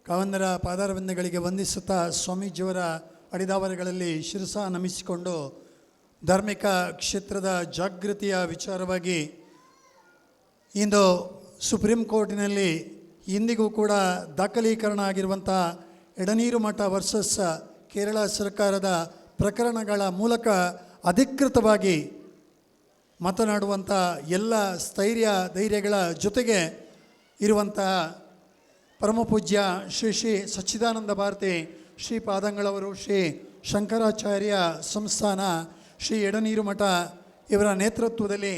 ಕಾವಂದರ ಪಾದಾರವಿಂದಗಳಿಗೆ ವಂದಿಸುತ್ತಾ ಸ್ವಾಮೀಜಿಯವರ ಅಡಿದಾವರೆಗಳಲ್ಲಿ ಶಿರಸ ನಮಿಸಿಕೊಂಡು ಧಾರ್ಮಿಕ ಕ್ಷೇತ್ರದ ಜಾಗೃತಿಯ ವಿಚಾರವಾಗಿ ಇಂದು ಸುಪ್ರೀಂ ಕೋರ್ಟಿನಲ್ಲಿ ಇಂದಿಗೂ ಕೂಡ ದಾಖಲೀಕರಣ ಆಗಿರುವಂಥ ಎಡನೀರು ಮಠ ವರ್ಸಸ್ ಕೇರಳ ಸರ್ಕಾರದ ಪ್ರಕರಣಗಳ ಮೂಲಕ ಅಧಿಕೃತವಾಗಿ ಮಾತನಾಡುವಂಥ ಎಲ್ಲ ಧೈರ್ಯಗಳ ಜೊತೆಗೆ ಇರುವಂತಹ ಪರಮಪೂಜ್ಯ ಶ್ರೀ ಸಚ್ಚಿದಾನಂದ ಭಾರತಿ ಶ್ರೀ ಪಾದಂಗಳವರು ಶ್ರೀ ಶಂಕರಾಚಾರ್ಯ ಸಂಸ್ಥಾನ ಶ್ರೀ ಎಡನೀರು ಮಠ ಇವರ ನೇತೃತ್ವದಲ್ಲಿ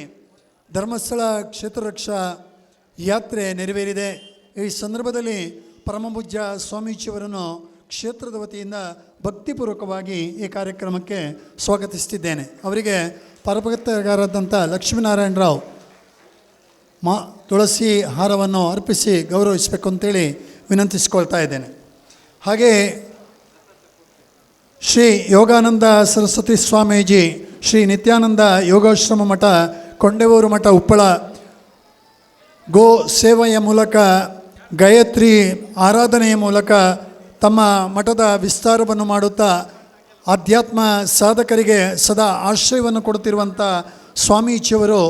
ಧರ್ಮಸ್ಥಳ ಕ್ಷೇತ್ರರಕ್ಷಾ ಯಾತ್ರೆ ನೆರವೇರಿದೆ. ಈ ಸಂದರ್ಭದಲ್ಲಿ ಪರಮಪೂಜ್ಯ ಸ್ವಾಮೀಜಿಯವರನ್ನು ಕ್ಷೇತ್ರದ ವತಿಯಿಂದ ಭಕ್ತಿಪೂರ್ವಕವಾಗಿ ಈ ಕಾರ್ಯಕ್ರಮಕ್ಕೆ ಸ್ವಾಗತಿಸುತ್ತಿದ್ದೇನೆ. ಅವರಿಗೆ ಪರಪತ್ರಗಾರರಾದಂಥ ಲಕ್ಷ್ಮೀನಾರಾಯಣರಾವ್ ತುಳಸಿ ಹಾರವನ್ನು ಅರ್ಪಿಸಿ ಗೌರವಿಸಬೇಕು ಅಂತೇಳಿ ವಿನಂತಿಸಿಕೊಳ್ತಾ ಇದ್ದೇನೆ. ಹಾಗೆ ಶ್ರೀ ಯೋಗಾನಂದ ಸರಸ್ವತಿ ಸ್ವಾಮೀಜಿ ಶ್ರೀ ನಿತ್ಯಾನಂದ ಯೋಗಾಶ್ರಮ ಮಠ ಕೊಂಡೆವೂರು ಮಠ ಉಪ್ಪಳ ಗೋ ಸೇವೆಯ ಮೂಲಕ ಗಾಯತ್ರಿ ಆರಾಧನೆಯ ಮೂಲಕ ತಮ್ಮ ಮಠದ ವಿಸ್ತಾರವನ್ನು ಮಾಡುತ್ತಾ ಆಧ್ಯಾತ್ಮ ಸಾಧಕರಿಗೆ ಸದಾ ಆಶ್ರಯವನ್ನು ಕೊಡುತ್ತಿರುವಂಥ ಸ್ವಾಮೀಜಿಯವರು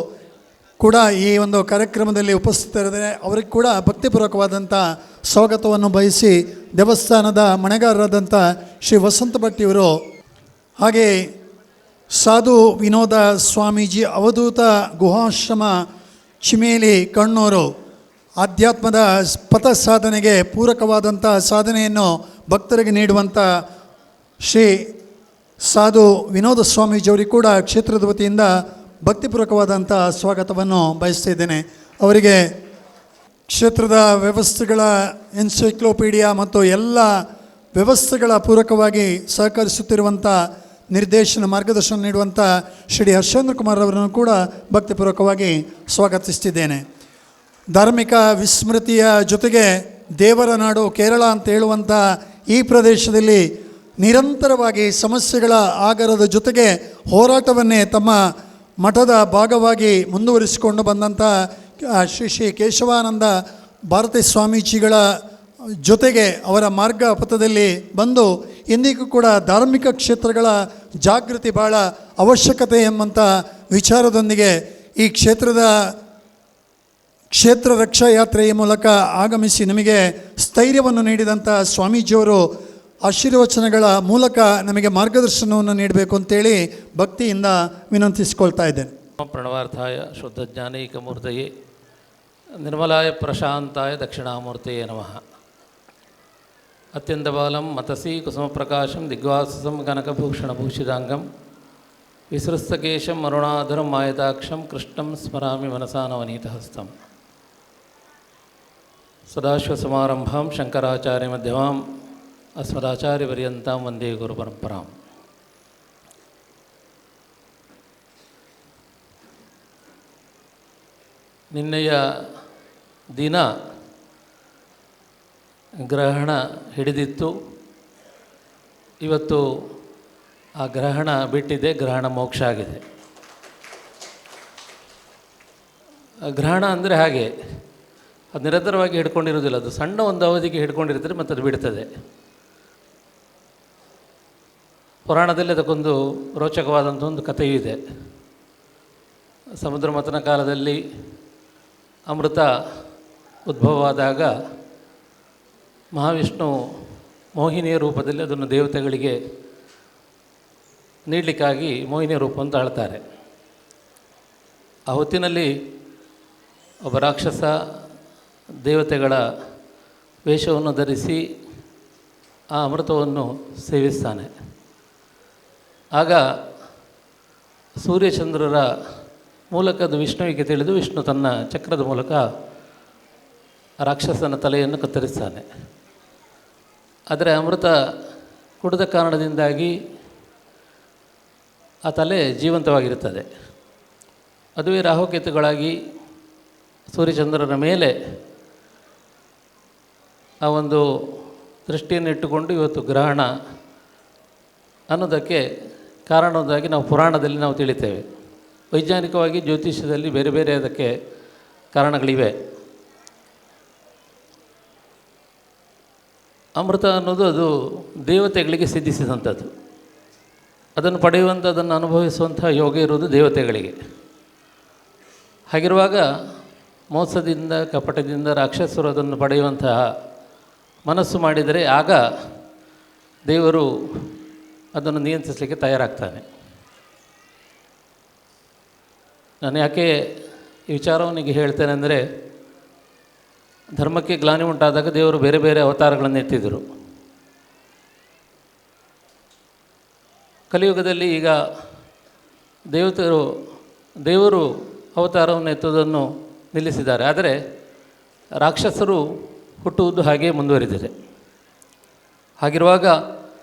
ಕೂಡ ಈ ಒಂದು ಕಾರ್ಯಕ್ರಮದಲ್ಲಿ ಉಪಸ್ಥಿತರಿದ್ದಾರೆ. ಅವರಿಗೆ ಕೂಡ ಭಕ್ತಿಪೂರ್ವಕವಾದಂಥ ಸ್ವಾಗತವನ್ನು ಬಯಸಿ ದೇವಸ್ಥಾನದ ಮಣೆಗಾರರಾದಂಥ ಶ್ರೀ ವಸಂತ ಭಟ್ಟಿಯವರು, ಹಾಗೆ ಸಾಧು ವಿನೋದ ಸ್ವಾಮೀಜಿ ಅವಧೂತ ಗುಹಾಶ್ರಮ ಚಿಮೇಲಿ ಕಣ್ಣೂರು ಆಧ್ಯಾತ್ಮದ ಪಥ ಸಾಧನೆಗೆ ಪೂರಕವಾದಂಥ ಸಾಧನೆಯನ್ನು ಭಕ್ತರಿಗೆ ನೀಡುವಂಥ ಶ್ರೀ ಸಾಧು ವಿನೋದ ಸ್ವಾಮೀಜಿಯವರಿಗೆ ಕೂಡ ಕ್ಷೇತ್ರದ ವತಿಯಿಂದ ಭಕ್ತಿಪೂರ್ವಕವಾದಂಥ ಸ್ವಾಗತವನ್ನು ಬಯಸ್ತಿದ್ದೇನೆ. ಅವರಿಗೆ ಕ್ಷೇತ್ರದ ವ್ಯವಸ್ಥೆಗಳ ಎನ್ಸೈಕ್ಲೋಪೀಡಿಯಾ ಮತ್ತು ಎಲ್ಲ ವ್ಯವಸ್ಥೆಗಳ ಪೂರಕವಾಗಿ ಸಹಕರಿಸುತ್ತಿರುವಂಥ ನಿರ್ದೇಶನ ಮಾರ್ಗದರ್ಶನ ನೀಡುವಂಥ ಶ್ರೀ ಹರ್ಷೇಂದ್ರ ಕುಮಾರ್ ಅವರನ್ನು ಕೂಡ ಭಕ್ತಿಪೂರ್ವಕವಾಗಿ ಸ್ವಾಗತಿಸ್ತಿದ್ದೇನೆ. ಧಾರ್ಮಿಕ ವಿಸ್ಮೃತಿಯ ಜೊತೆಗೆ ದೇವರ ನಾಡು ಕೇರಳ ಅಂತ ಹೇಳುವಂಥ ಈ ಪ್ರದೇಶದಲ್ಲಿ ನಿರಂತರವಾಗಿ ಸಮಸ್ಯೆಗಳ ಆಗರದ ಜೊತೆಗೆ ಹೋರಾಟವನ್ನೇ ತಮ್ಮ ಮಠದ ಭಾಗವಾಗಿ ಮುಂದುವರಿಸಿಕೊಂಡು ಬಂದಂಥ ಶ್ರೀ ಕೇಶವಾನಂದ ಭಾರತಿ ಸ್ವಾಮೀಜಿಗಳ ಜೊತೆಗೆ ಅವರ ಮಾರ್ಗ ಪಥದಲ್ಲಿ ಬಂದು ಇಂದಿಗೂ ಕೂಡ ಧಾರ್ಮಿಕ ಕ್ಷೇತ್ರಗಳ ಜಾಗೃತಿ ಭಾಳ ಅವಶ್ಯಕತೆ ಎಂಬಂಥ ವಿಚಾರದೊಂದಿಗೆ ಈ ಕ್ಷೇತ್ರ ರಕ್ಷಾ ಯಾತ್ರೆಯ ಮೂಲಕ ಆಗಮಿಸಿ ನಮಗೆ ಸ್ಥೈರ್ಯವನ್ನು ನೀಡಿದಂಥ ಸ್ವಾಮೀಜಿಯವರು ಆಶೀರ್ವಚನಗಳ ಮೂಲಕ ನಮಗೆ ಮಾರ್ಗದರ್ಶನವನ್ನು ನೀಡಬೇಕು ಅಂತೇಳಿ ಭಕ್ತಿಯಿಂದ ವಿನಂತಿಸಿಕೊಳ್ತಾ ಇದ್ದೇನೆ. ಪ್ರಣವಾರ್ಥಾಯ ಶುದ್ಧ ಜ್ಞಾನೈಕಮೂರ್ತಯೇ ನಿರ್ಮಲಾಯ ಪ್ರಶಾಂತಾಯ ದಕ್ಷಿಣಾಮೂರ್ತಯೇ ನಮಃ. ಅತ್ಯಂತ ಬಾಲಂ ಮತಸಿ ಕುಸುಮಪ್ರಕಾಶಂ ದಿಗ್ವಾಸಸಂ ಕನಕಭೂಷಣಭೂಷಿತಾಂಗಂ ವಿಸೃಸ್ತಕೇಶಂ ಅರುಣಾಧರಂ ಮಾಯತಾಕ್ಷಂ ಕೃಷ್ಣಂ ಸ್ಮರಾಮಿ ಮನಸಾ ನವನೀತಹಸ್ತಂ. ಸದಾಶಿವಸಮಾರಂಭಾಂ ಶಂಕರಾಚಾರ್ಯಮಧ್ಯಮಾಂ ಅಸ್ಮದಾಚಾರ್ಯಪರ್ಯಂತಾಂ ವಂದೇ ಗುರುಪರಂಪರಾಂ. ನಿನ್ನೆಯ ದಿನ ಗ್ರಹಣ ಹಿಡಿದಿತ್ತು. ಇವತ್ತು ಆ ಗ್ರಹಣ ಬಿಟ್ಟಿದೆ, ಗ್ರಹಣ ಮೋಕ್ಷ ಆಗಿದೆ. ಗ್ರಹಣ ಅಂದರೆ ಹಾಗೆ, ಅದು ನಿರಂತರವಾಗಿ ಹಿಡ್ಕೊಂಡಿರೋದಿಲ್ಲ, ಅದು ಸಣ್ಣ ಒಂದು ಅವಧಿಗೆ ಹಿಡ್ಕೊಂಡಿರ್ತಾರೆ ಮತ್ತು ಅದು ಬಿಡ್ತದೆ. ಪುರಾಣದಲ್ಲಿ ಅದಕ್ಕೊಂದು ರೋಚಕವಾದಂಥ ಒಂದು ಕಥೆಯೂ ಇದೆ. ಸಮುದ್ರ ಮಥನ ಕಾಲದಲ್ಲಿ ಅಮೃತ ಉದ್ಭವವಾದಾಗ ಮಹಾವಿಷ್ಣು ಮೋಹಿನಿಯ ರೂಪದಲ್ಲಿ ಅದನ್ನು ದೇವತೆಗಳಿಗೆ ನೀಡಲಿಕ್ಕಾಗಿ ಮೋಹಿನಿಯ ರೂಪ ಅಂತ ಆಳ್ತಾರೆ. ಆ ಹೊತ್ತಿನಲ್ಲಿ ಒಬ್ಬ ರಾಕ್ಷಸ ದೇವತೆಗಳ ವೇಷವನ್ನು ಧರಿಸಿ ಆ ಅಮೃತವನ್ನು ಸೇವಿಸ್ತಾನೆ. ಆಗ ಸೂರ್ಯಚಂದ್ರರ ಮೂಲಕ ಅದು ವಿಷ್ಣುವಿಗೆ ತಿಳಿದು ವಿಷ್ಣು ತನ್ನ ಚಕ್ರದ ಮೂಲಕ ರಾಕ್ಷಸನ ತಲೆಯನ್ನು ಕತ್ತರಿಸ್ತಾನೆ. ಆದರೆ ಅಮೃತ ಕುಡಿದ ಕಾರಣದಿಂದಾಗಿ ಆ ತಲೆ ಜೀವಂತವಾಗಿರುತ್ತದೆ. ಅದುವೇ ರಾಹುಕೇತುಗಳಾಗಿ ಸೂರ್ಯಚಂದ್ರರ ಮೇಲೆ ಆ ಒಂದು ದೃಷ್ಟಿಯನ್ನು ಇಟ್ಟುಕೊಂಡು ಇವತ್ತು ಗ್ರಹಣ ಅನ್ನೋದಕ್ಕೆ ಕಾರಣವಾಗಿ ನಾವು ಪುರಾಣದಲ್ಲಿ ನಾವು ತಿಳಿತೇವೆ. ವೈಜ್ಞಾನಿಕವಾಗಿ ಜ್ಯೋತಿಷ್ಯದಲ್ಲಿ ಬೇರೆ ಬೇರೆ ಅದಕ್ಕೆ ಕಾರಣಗಳಿವೆ. ಅಮೃತ ಅನ್ನೋದು ಅದು ದೇವತೆಗಳಿಗೆ ಸಿದ್ಧಿಸಿದಂಥದ್ದು. ಅದನ್ನು ಪಡೆಯುವಂಥದ್ದನ್ನು ಅನುಭವಿಸುವಂಥ ಯೋಗ ಇರುವುದು ದೇವತೆಗಳಿಗೆ. ಹಾಗಿರುವಾಗ ಮೋಸದಿಂದ ಕಪಟದಿಂದ ರಾಕ್ಷಸರು ಅದನ್ನು ಪಡೆಯುವಂತಹ ಮನಸ್ಸು ಮಾಡಿದರೆ ಆಗ ದೇವರು ಅದನ್ನು ನಿಯಂತ್ರಿಸಲಿಕ್ಕೆ ತಯಾರಾಗ್ತಾನೆ. ನಾನು ಯಾಕೆ ಈ ವಿಚಾರವನಿಗೆ ಹೇಳ್ತೇನೆ ಅಂದರೆ, ಧರ್ಮಕ್ಕೆ ಗ್ಲಾನಿ ಉಂಟಾದಾಗ ದೇವರು ಬೇರೆ ಬೇರೆ ಅವತಾರಗಳನ್ನು ಎತ್ತಿದರು. ಕಲಿಯುಗದಲ್ಲಿ ಈಗ ದೇವರು ಅವತಾರವನ್ನು ಎತ್ತುವುದನ್ನು ನಿಲ್ಲಿಸಿದ್ದಾರೆ. ಆದರೆ ರಾಕ್ಷಸರು ಹುಟ್ಟುವುದು ಹಾಗೇ ಮುಂದುವರಿದಿದೆ. ಹಾಗಿರುವಾಗ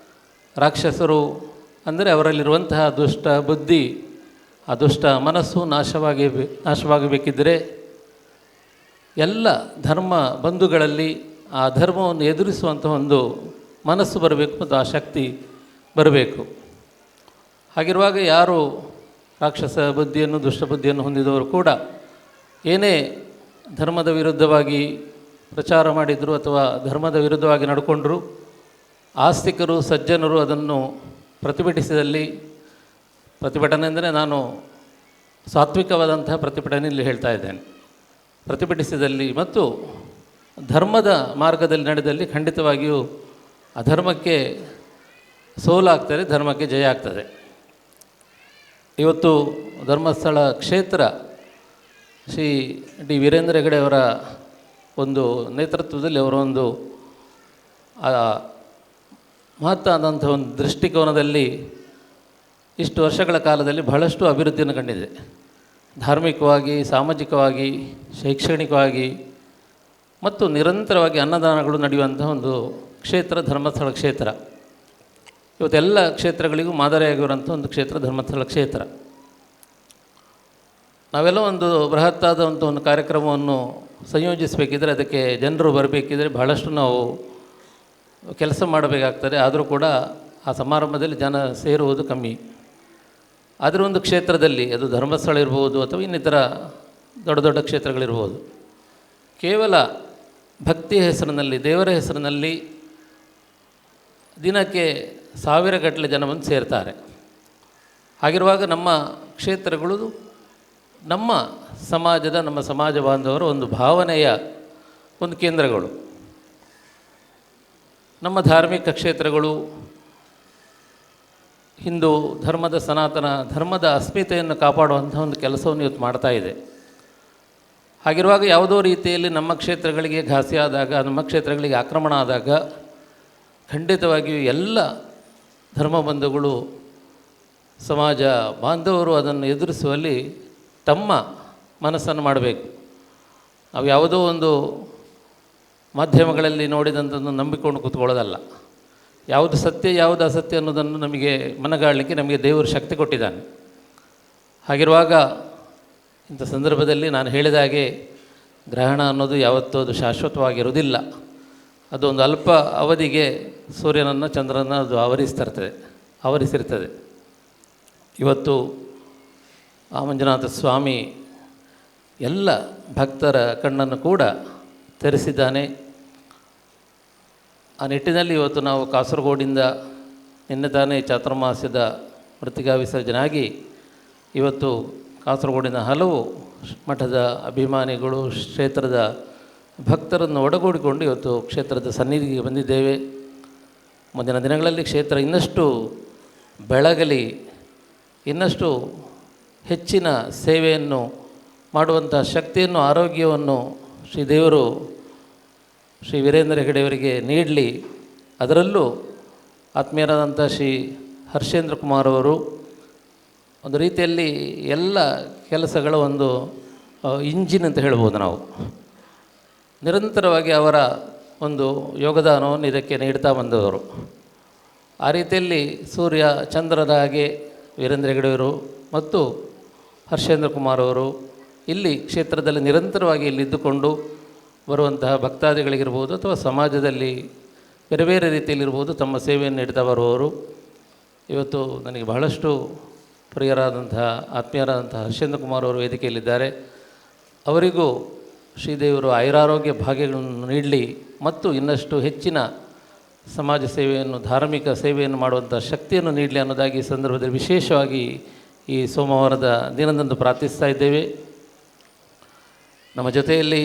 ರಾಕ್ಷಸರು ಅಂದರೆ ಅವರಲ್ಲಿರುವಂತಹ ದುಷ್ಟ ಬುದ್ಧಿ, ಆ ದುಷ್ಟ ಮನಸ್ಸು ನಾಶವಾಗಬೇಕಿದ್ದರೆ ಎಲ್ಲ ಧರ್ಮ ಬಂಧುಗಳಲ್ಲಿ ಆ ಧರ್ಮವನ್ನು ಎದುರಿಸುವಂಥ ಒಂದು ಮನಸ್ಸು ಬರಬೇಕು ಮತ್ತು ಆ ಶಕ್ತಿ ಬರಬೇಕು. ಹಾಗಿರುವಾಗ ಯಾರು ರಾಕ್ಷಸ ಬುದ್ಧಿಯನ್ನು ದುಷ್ಟ ಬುದ್ಧಿಯನ್ನು ಹೊಂದಿದವರು ಕೂಡ ಏನೇ ಧರ್ಮದ ವಿರುದ್ಧವಾಗಿ ಪ್ರಚಾರ ಮಾಡಿದರು ಅಥವಾ ಧರ್ಮದ ವಿರುದ್ಧವಾಗಿ ನಡ್ಕೊಂಡ್ರು, ಆಸ್ತಿಕರು ಸಜ್ಜನರು ಅದನ್ನು ಪ್ರತಿಭಟಿಸಿದಲ್ಲಿ, ಪ್ರತಿಭಟನೆ ಅಂದರೆ ನಾನು ಸಾತ್ವಿಕವಾದಂತಹ ಪ್ರತಿಭಟನೆಯಲ್ಲಿ ಹೇಳ್ತಾ ಇದ್ದೇನೆ, ಪ್ರತಿಭಟಿಸಿದಲ್ಲಿ ಮತ್ತು ಧರ್ಮದ ಮಾರ್ಗದಲ್ಲಿ ನಡೆದಲ್ಲಿ ಖಂಡಿತವಾಗಿಯೂ ಅಧರ್ಮಕ್ಕೆ ಸೋಲಾಗ್ತದೆ, ಧರ್ಮಕ್ಕೆ ಜಯ ಆಗ್ತದೆ. ಇವತ್ತು ಧರ್ಮಸ್ಥಳ ಕ್ಷೇತ್ರ ಶ್ರೀ ಡಿ ವೀರೇಂದ್ರ ಹೆಗಡೆ ಅವರ ಒಂದು ನೇತೃತ್ವದಲ್ಲಿ ಅವರ ಒಂದು ಮಹತ್ತಾದಂಥ ಒಂದು ದೃಷ್ಟಿಕೋನದಲ್ಲಿ ಇಷ್ಟು ವರ್ಷಗಳ ಕಾಲದಲ್ಲಿ ಬಹಳಷ್ಟು ಅಭಿವೃದ್ಧಿಯನ್ನು ಕಂಡಿದೆ. ಧಾರ್ಮಿಕವಾಗಿ, ಸಾಮಾಜಿಕವಾಗಿ, ಶೈಕ್ಷಣಿಕವಾಗಿ ಮತ್ತು ನಿರಂತರವಾಗಿ ಅನ್ನದಾನಗಳು ನಡೆಯುವಂಥ ಒಂದು ಕ್ಷೇತ್ರ ಧರ್ಮಸ್ಥಳ ಕ್ಷೇತ್ರ. ಇವತ್ತೆಲ್ಲ ಕ್ಷೇತ್ರಗಳಿಗೂ ಮಾದರಿಯಾಗಿರುವಂಥ ಒಂದು ಕ್ಷೇತ್ರ ಧರ್ಮಸ್ಥಳ ಕ್ಷೇತ್ರ. ನಾವೆಲ್ಲ ಒಂದು ಬೃಹತ್ತಾದಂಥ ಒಂದು ಕಾರ್ಯಕ್ರಮವನ್ನು ಸಂಯೋಜಿಸಬೇಕಿದ್ರೆ, ಅದಕ್ಕೆ ಜನರು ಬರಬೇಕಿದ್ರೆ ಬಹಳಷ್ಟು ನಾವು ಕೆಲಸ ಮಾಡಬೇಕಾಗ್ತದೆ. ಆದರೂ ಕೂಡ ಆ ಸಮಾರಂಭದಲ್ಲಿ ಜನ ಸೇರುವುದು ಕಮ್ಮಿ. ಆದರೆ ಒಂದು ಕ್ಷೇತ್ರದಲ್ಲಿ, ಅದು ಧರ್ಮಸ್ಥಳ ಇರ್ಬೋದು ಅಥವಾ ಇನ್ನಿತರ ದೊಡ್ಡ ದೊಡ್ಡ ಕ್ಷೇತ್ರಗಳಿರ್ಬೋದು, ಕೇವಲ ಭಕ್ತಿಯ ಹೆಸರಿನಲ್ಲಿ, ದೇವರ ಹೆಸರಿನಲ್ಲಿ ದಿನಕ್ಕೆ 1000 ಗಟ್ಟಲೆ ಜನ ಬಂದು ಸೇರ್ತಾರೆ. ಹಾಗಿರುವಾಗ ನಮ್ಮ ಕ್ಷೇತ್ರಗಳು ನಮ್ಮ ಸಮಾಜದ, ನಮ್ಮ ಸಮಾಜ ಬಾಂಧವರ ಒಂದು ಭಾವನೆಯ ಒಂದು ಕೇಂದ್ರಗಳು. ನಮ್ಮ ಧಾರ್ಮಿಕ ಕ್ಷೇತ್ರಗಳು ಹಿಂದೂ ಧರ್ಮದ, ಸನಾತನ ಧರ್ಮದ ಅಸ್ಮಿತೆಯನ್ನು ಕಾಪಾಡುವಂಥ ಒಂದು ಕೆಲಸವನ್ನು ಇವತ್ತು ಮಾಡ್ತಾ ಇದೆ. ಹಾಗಿರುವಾಗ ಯಾವುದೋ ರೀತಿಯಲ್ಲಿ ನಮ್ಮ ಕ್ಷೇತ್ರಗಳಿಗೆ ಘಾಸಿ ಆದಾಗ, ನಮ್ಮ ಕ್ಷೇತ್ರಗಳಿಗೆ ಆಕ್ರಮಣ ಆದಾಗ ಖಂಡಿತವಾಗಿಯೂ ಎಲ್ಲ ಧರ್ಮ ಬಂಧುಗಳು, ಸಮಾಜ ಬಾಂಧವರು ಅದನ್ನು ಎದುರಿಸುವಲ್ಲಿ ತಮ್ಮ ಮನಸ್ಸನ್ನು ಮಾಡಬೇಕು. ನಾವು ಯಾವುದೋ ಒಂದು ಮಾಧ್ಯಮಗಳಲ್ಲಿ ನೋಡಿದಂಥದ್ದು ನಂಬಿಕೊಂಡು ಕೂತ್ಕೊಳ್ಳೋದಲ್ಲ. ಯಾವುದು ಸತ್ಯ ಯಾವುದು ಅಸತ್ಯ ಅನ್ನೋದನ್ನು ನಮಗೆ ಮನಗಾಡಲಿಕ್ಕೆ ನಮಗೆ ದೇವರು ಶಕ್ತಿ ಕೊಟ್ಟಿದ್ದಾನೆ. ಹಾಗಿರುವಾಗ ಇಂಥ ಸಂದರ್ಭದಲ್ಲಿ ನಾನು ಹೇಳಿದ ಹಾಗೆ ಗ್ರಹಣ ಅನ್ನೋದು ಯಾವತ್ತೂ ಅದು ಶಾಶ್ವತವಾಗಿರುವುದಿಲ್ಲ. ಅದು ಒಂದು ಅಲ್ಪ ಅವಧಿಗೆ ಸೂರ್ಯನನ್ನು ಚಂದ್ರನ ಅದು ಆವರಿಸಿರ್ತದೆ. ಇವತ್ತು ಆ ಮಂಜುನಾಥ ಸ್ವಾಮಿ ಎಲ್ಲ ಭಕ್ತರ ಕಣ್ಣನ್ನು ಕೂಡ ತೆರೆಸಿದ್ದಾನೆ. ಆ ನಿಟ್ಟಿನಲ್ಲಿ ಇವತ್ತು ನಾವು ಕಾಸರಗೋಡಿಂದ ನಿನ್ನೆ ತಾನೇ ಚಾತುರ್ಮಾಸ್ಯದ ಮೃತ್ತಿಕಾ ವಿಸರ್ಜನೆ ಆಗಿ ಇವತ್ತು ಕಾಸರಗೋಡಿನ ಹಲವು ಮಠದ ಅಭಿಮಾನಿಗಳು, ಕ್ಷೇತ್ರದ ಭಕ್ತರನ್ನು ಒಡಗೂಡಿಕೊಂಡು ಇವತ್ತು ಕ್ಷೇತ್ರದ ಸನ್ನಿಧಿಗೆ ಬಂದಿದ್ದೇವೆ. ಮುಂದಿನ ದಿನಗಳಲ್ಲಿ ಕ್ಷೇತ್ರ ಇನ್ನಷ್ಟು ಬೆಳಗಲಿ, ಇನ್ನಷ್ಟು ಹೆಚ್ಚಿನ ಸೇವೆಯನ್ನು ಮಾಡುವಂಥ ಶಕ್ತಿಯನ್ನು, ಆರೋಗ್ಯವನ್ನು ಶ್ರೀದೇವರು ಶ್ರೀ ವೀರೇಂದ್ರ ಹೆಗಡೆಯವರಿಗೆ ನೀಡಲಿ. ಅದರಲ್ಲೂ ಆತ್ಮೀಯರಾದಂಥ ಶ್ರೀ ಹರ್ಷೇಂದ್ರ ಕುಮಾರ್ ಅವರು ಒಂದು ರೀತಿಯಲ್ಲಿ ಎಲ್ಲ ಕೆಲಸಗಳ ಒಂದು ಇಂಜಿನ್ ಅಂತ ಹೇಳ್ಬೋದು ನಾವು. ನಿರಂತರವಾಗಿ ಅವರ ಒಂದು ಯೋಗದಾನವನ್ನು ಇದಕ್ಕೆ ನೀಡ್ತಾ ಬಂದವರು. ಆ ರೀತಿಯಲ್ಲಿ ಸೂರ್ಯ ಚಂದ್ರದ ಹಾಗೆ ವೀರೇಂದ್ರ ಹೆಗಡೆಯವರು ಮತ್ತು ಹರ್ಷೇಂದ್ರ ಕುಮಾರ್ ಅವರು ಇಲ್ಲಿ ಕ್ಷೇತ್ರದಲ್ಲಿ ನಿರಂತರವಾಗಿ ಇಲ್ಲಿದ್ದುಕೊಂಡು ಬರುವಂತಹ ಭಕ್ತಾದಿಗಳಿಗಿರ್ಬೋದು ಅಥವಾ ಸಮಾಜದಲ್ಲಿ ಬೇರೆ ಬೇರೆ ರೀತಿಯಲ್ಲಿರ್ಬೋದು ತಮ್ಮ ಸೇವೆಯನ್ನು ನೀಡ್ತಾ ಬರುವವರು. ಇವತ್ತು ನನಗೆ ಬಹಳಷ್ಟು ಪ್ರಿಯರಾದಂತಹ ಆತ್ಮೀಯರಾದಂತಹ ಹರ್ಷೇಂದ್ರ ಕುಮಾರ್ ಅವರು ವೇದಿಕೆಯಲ್ಲಿದ್ದಾರೆ. ಅವರಿಗೂ ಶ್ರೀದೇವರು ಆಯುರಾರೋಗ್ಯ ಭಾಗ್ಯಗಳನ್ನು ನೀಡಲಿ ಮತ್ತು ಇನ್ನಷ್ಟು ಹೆಚ್ಚಿನ ಸಮಾಜ ಸೇವೆಯನ್ನು, ಧಾರ್ಮಿಕ ಸೇವೆಯನ್ನು ಮಾಡುವಂಥ ಶಕ್ತಿಯನ್ನು ನೀಡಲಿ ಅನ್ನೋದಾಗಿ ಈ ಸಂದರ್ಭದಲ್ಲಿ ವಿಶೇಷವಾಗಿ ಈ ಸೋಮವಾರದ ದಿನದಂದು ಪ್ರಾರ್ಥಿಸ್ತಾ ಇದ್ದೇವೆ. ನಮ್ಮ ಜೊತೆಯಲ್ಲಿ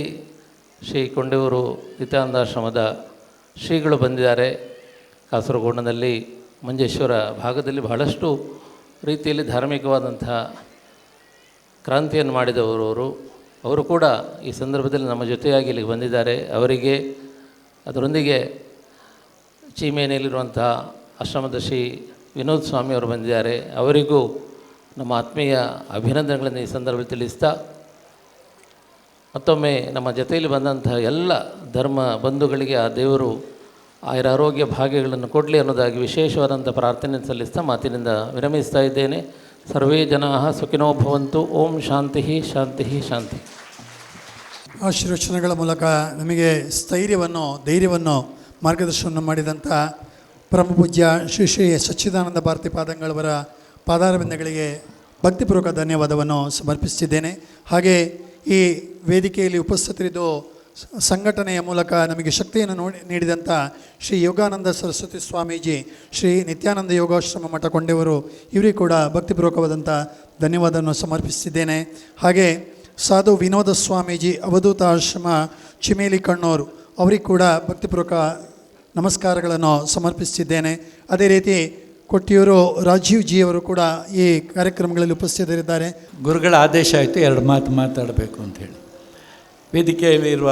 ಶ್ರೀ ಕೊಂಡೆಯೂರು ನಿತ್ಯಾನಂದಾಶ್ರಮದ ಶ್ರೀಗಳು ಬಂದಿದ್ದಾರೆ. ಕಾಸರಗೋಡಿನಲ್ಲಿ ಮಂಜೇಶ್ವರ ಭಾಗದಲ್ಲಿ ಬಹಳಷ್ಟು ರೀತಿಯಲ್ಲಿ ಧಾರ್ಮಿಕವಾದಂತಹ ಕ್ರಾಂತಿಯನ್ನು ಮಾಡಿದವರು ಅವರು ಕೂಡ ಈ ಸಂದರ್ಭದಲ್ಲಿ ನಮ್ಮ ಜೊತೆಯಾಗಿ ಇಲ್ಲಿಗೆ ಬಂದಿದ್ದಾರೆ. ಅವರಿಗೆ ಅದರೊಂದಿಗೆ ಚೀಮೇನೆಯಲ್ಲಿರುವಂತಹ ಆಶ್ರಮದ ಶ್ರೀ ವಿನೋದ್ ಸ್ವಾಮಿ ಅವರು ಬಂದಿದ್ದಾರೆ. ಅವರಿಗೂ ನಮ್ಮ ಆತ್ಮೀಯ ಅಭಿನಂದನೆಗಳನ್ನು ಈ ಸಂದರ್ಭದಲ್ಲಿ ತಿಳಿಸ್ತಾ, ಮತ್ತೊಮ್ಮೆ ನಮ್ಮ ಜೊತೆಯಲ್ಲಿ ಬಂದಂತಹ ಎಲ್ಲ ಧರ್ಮ ಬಂಧುಗಳಿಗೆ ಆ ದೇವರು ಆಯುರಾರೋಗ್ಯ ಭಾಗ್ಯಗಳನ್ನು ಕೊಡಲಿ ಅನ್ನೋದಾಗಿ ವಿಶೇಷವಾದಂಥ ಪ್ರಾರ್ಥನೆಯನ್ನು ಸಲ್ಲಿಸ್ತಾ ಮಾತಿನಿಂದ ವಿರಮಿಸ್ತಾ ಇದ್ದೇನೆ. ಸರ್ವೇ ಜನಾಃ ಸುಖಿನೋ ಭವಂತು. ಓಂ ಶಾಂತಿ ಶಾಂತಿ ಶಾಂತಿ. ಆಶೀರ್ವಚನಗಳ ಮೂಲಕ ನಮಗೆ ಸ್ಥೈರ್ಯವನ್ನು, ಧೈರ್ಯವನ್ನು, ಮಾರ್ಗದರ್ಶನವನ್ನು ಮಾಡಿದಂಥ ಪರಮಪೂಜ್ಯ ಶ್ರೀ ಶ್ರೀ ಸಚ್ಚಿದಾನಂದ ಭಾರತಿ ಪಾದಂಗಳವರ ಪಾದಾರವಿಂದಗಳಿಗೆ ಭಕ್ತಿಪೂರ್ವಕ ಧನ್ಯವಾದವನ್ನು ಸಮರ್ಪಿಸ್ತಿದ್ದೇನೆ. ಹಾಗೆ ಈ ವೇದಿಕೆಯಲ್ಲಿ ಉಪಸ್ಥಿತರಿದ್ದು ಸಂಘಟನೆಯ ಮೂಲಕ ನಮಗೆ ಶಕ್ತಿಯನ್ನು ನೀಡಿದಂಥ ಶ್ರೀ ಯೋಗಾನಂದ ಸರಸ್ವತಿ ಸ್ವಾಮೀಜಿ, ಶ್ರೀ ನಿತ್ಯಾನಂದ ಯೋಗಾಶ್ರಮ ಮಠ ಕೊಂಡೆಯವರು, ಇವರಿಗೂ ಕೂಡ ಭಕ್ತಿಪೂರ್ವಕವಾದಂಥ ಧನ್ಯವಾದವನ್ನು ಸಮರ್ಪಿಸ್ತಿದ್ದೇನೆ. ಹಾಗೆ ಸಾಧು ವಿನೋದ ಸ್ವಾಮೀಜಿ, ಅವಧೂತ ಆಶ್ರಮ ಚಿಮೇಲಿ ಕಣ್ಣೂರು, ಅವರಿಗೆ ಕೂಡ ಭಕ್ತಿಪೂರ್ವಕ ನಮಸ್ಕಾರಗಳನ್ನು ಸಮರ್ಪಿಸ್ತಿದ್ದೇನೆ. ಅದೇ ರೀತಿ ಕೊಟ್ಟಿಯೂರು ರಾಜೀವ್ ಜಿಯವರು ಕೂಡ ಈ ಕಾರ್ಯಕ್ರಮಗಳಲ್ಲಿ ಉಪಸ್ಥಿತರಿದ್ದಾರೆ. ಗುರುಗಳ ಆದೇಶ ಆಯಿತು 2 ಮಾತು ಮಾತಾಡಬೇಕು ಅಂಥೇಳಿ. ವೇದಿಕೆಯಲ್ಲಿರುವ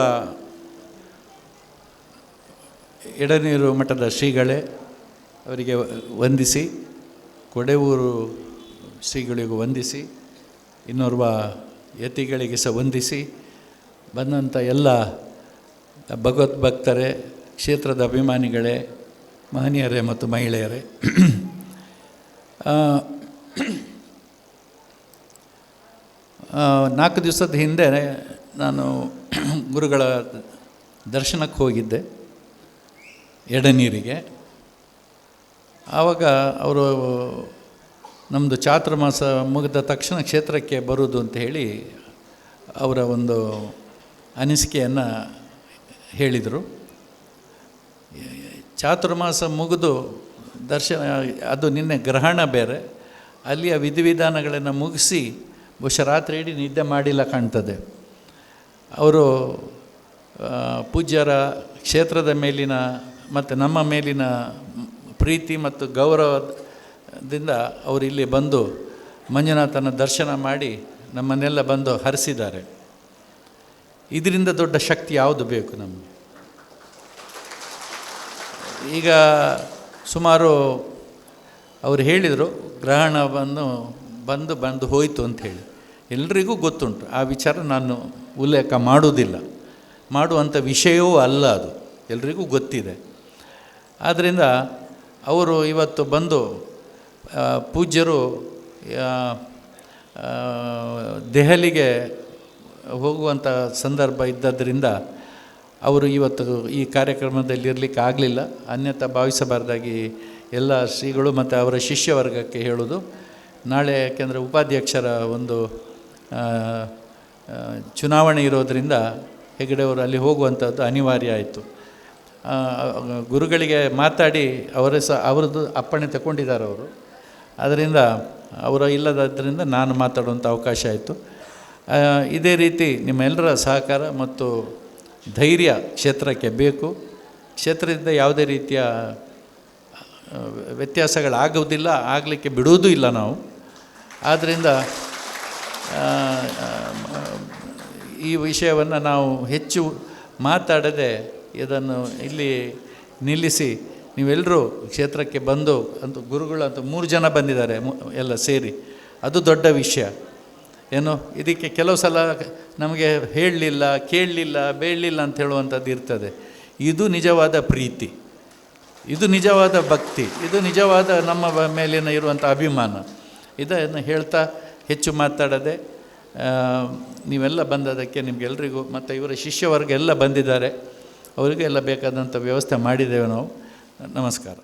ಎಡನೀರು ಮಠದ ಶ್ರೀಗಳೇ, ಅವರಿಗೆ ವಂದಿಸಿ, ಕೊಡೆಯೂರು ಶ್ರೀಗಳಿಗೂ ವಂದಿಸಿ, ಇನ್ನೋರ್ವ ಯತಿಗಳಿಗೆ ಸಹ ವಂದಿಸಿ, ಬಂದಂಥ ಎಲ್ಲ ಭಗವದ್ಭಕ್ತರೇ, ಕ್ಷೇತ್ರದ ಅಭಿಮಾನಿಗಳೇ, ಮಹನೀಯರೇ ಮತ್ತು ಮಹಿಳೆಯರೇ, 4 ದಿವಸದ ಹಿಂದೆ ನಾನು ಗುರುಗಳ ದರ್ಶನಕ್ಕೆ ಹೋಗಿದ್ದೆ ಎಡನೀರಿಗೆ. ಆವಾಗ ಅವರು ನಮ್ಮದು ಚಾತುರ್ಮಾಸ ಮುಗಿದ ತಕ್ಷಣ ಕ್ಷೇತ್ರಕ್ಕೆ ಬರುವುದು ಅಂತ ಹೇಳಿ ಅವರ ಒಂದು ಅನಿಸಿಕೆಯನ್ನು ಹೇಳಿದರು. ಚಾತುರ್ಮಾಸ ಮುಗಿದು ದರ್ಶನ, ಅದು ನಿನ್ನೆ ಗ್ರಹಣ ಬೇರೆ, ಅಲ್ಲಿಯ ವಿಧಿವಿಧಾನಗಳನ್ನು ಮುಗಿಸಿ ಬಹುಶಃ ರಾತ್ರಿ ಇಡೀ ನಿದ್ದೆ ಮಾಡಿಲ್ಲ ಕಾಣ್ತದೆ. ಅವರು ಪೂಜ್ಯರ ಕ್ಷೇತ್ರದ ಮೇಲಿನ ಮತ್ತು ನಮ್ಮ ಮೇಲಿನ ಪ್ರೀತಿ ಮತ್ತು ಗೌರವದಿಂದ ಅವರು ಇಲ್ಲಿ ಬಂದು ಮಂಜುನಾಥನ ದರ್ಶನ ಮಾಡಿ ನಮ್ಮನ್ನೆಲ್ಲ ಬಂದು ಹರಿಸಿದ್ದಾರೆ. ಇದರಿಂದ ದೊಡ್ಡ ಶಕ್ತಿ ಯಾವುದು ಬೇಕು ನಮಗೆ? ಈಗ ಸುಮಾರು ಅವರು ಹೇಳಿದರು, ಗ್ರಹಣ ಬಂದು ಹೋಯಿತು ಅಂಥೇಳಿ. ಎಲ್ರಿಗೂ ಗೊತ್ತುಂಟು ಆ ವಿಚಾರ, ನಾನು ಉಲ್ಲೇಖ ಮಾಡುವುದಿಲ್ಲ, ಮಾಡುವಂಥ ವಿಷಯವೂ ಅಲ್ಲ, ಅದು ಎಲ್ರಿಗೂ ಗೊತ್ತಿದೆ. ಆದ್ದರಿಂದ ಅವರು ಇವತ್ತು ಬಂದು ಪೂಜ್ಯರು ದೆಹಲಿಗೆ ಹೋಗುವಂಥ ಸಂದರ್ಭ ಇದ್ದದ್ದರಿಂದ ಅವರು ಇವತ್ತು ಈ ಕಾರ್ಯಕ್ರಮದಲ್ಲಿ ಇರಲಿಕ್ಕೆ ಆಗಲಿಲ್ಲ. ಅನ್ಯಥಾ ಭಾವಿಸಬಾರ್ದಾಗಿ ಎಲ್ಲ ಶ್ರೀಗಳು ಮತ್ತು ಅವರ ಶಿಷ್ಯವರ್ಗಕ್ಕೆ ಹೇಳೋದು, ನಾಳೆ ಯಾಕೆಂದರೆ ಉಪಾಧ್ಯಕ್ಷರ ಒಂದು ಚುನಾವಣೆ ಇರೋದರಿಂದ ಹೆಗಡೆಯವರು ಅಲ್ಲಿ ಹೋಗುವಂಥದ್ದು ಅನಿವಾರ್ಯ ಆಯಿತು. ಗುರುಗಳಿಗೆ ಮಾತಾಡಿ ಅವರೇ ಅವ್ರದ್ದು ಅಪ್ಪಣೆ ತಗೊಂಡಿದ್ದಾರೆ ಅವರು. ಅದರಿಂದ ಅವರು ಇಲ್ಲದಾದ್ದರಿಂದ ನಾನು ಮಾತಾಡುವಂಥ ಅವಕಾಶ ಆಯಿತು. ಇದೇ ರೀತಿ ನಿಮ್ಮೆಲ್ಲರ ಸಹಕಾರ ಮತ್ತು ಧೈರ್ಯ ಕ್ಷೇತ್ರಕ್ಕೆ ಬೇಕು. ಕ್ಷೇತ್ರದಿಂದ ಯಾವುದೇ ರೀತಿಯ ವ್ಯತ್ಯಾಸಗಳಾಗುವುದಿಲ್ಲ, ಆಗಲಿಕ್ಕೆ ಬಿಡುವುದೂ ಇಲ್ಲ ನಾವು. ಆದ್ದರಿಂದ ಈ ವಿಷಯವನ್ನು ನಾವು ಹೆಚ್ಚು ಮಾತಾಡದೆ ಇದನ್ನು ಇಲ್ಲಿ ನಿಲ್ಲಿಸಿ ನೀವೆಲ್ಲರೂ ಕ್ಷೇತ್ರಕ್ಕೆ ಬಂದು ಅಂತ ಗುರುಗಳಂತೂ 3 ಜನ ಬಂದಿದ್ದಾರೆ ಎಲ್ಲ ಸೇರಿ, ಅದು ದೊಡ್ಡ ವಿಷಯ. ಏನು ಇದಕ್ಕೆ ಕೆಲವು ಸಲ ನಮಗೆ ಹೇಳಲಿಲ್ಲ, ಕೇಳಲಿಲ್ಲ, ಬೇಡಲಿಲ್ಲ ಅಂತ ಹೇಳುವಂಥದ್ದು ಇರ್ತದೆ. ಇದು ನಿಜವಾದ ಪ್ರೀತಿ, ಇದು ನಿಜವಾದ ಭಕ್ತಿ, ಇದು ನಿಜವಾದ ನಮ್ಮ ಮೇಲಿನ ಇರುವಂಥ ಅಭಿಮಾನ. ಇದನ್ನು ಹೇಳ್ತಾ ಹೆಚ್ಚು ಮಾತಾಡದೆ ನೀವೆಲ್ಲ ಬಂದದಕ್ಕೆ ನಿಮಗೆಲ್ಲರಿಗೂ ಮತ್ತು ಇವರ ಶಿಷ್ಯವರ್ಗ ಎಲ್ಲ ಬಂದಿದ್ದಾರೆ, ಅವರಿಗೆಲ್ಲ ಬೇಕಾದಂಥ ವ್ಯವಸ್ಥೆ ಮಾಡಿದ್ದೇವೆ ನಾವು. ನಮಸ್ಕಾರ.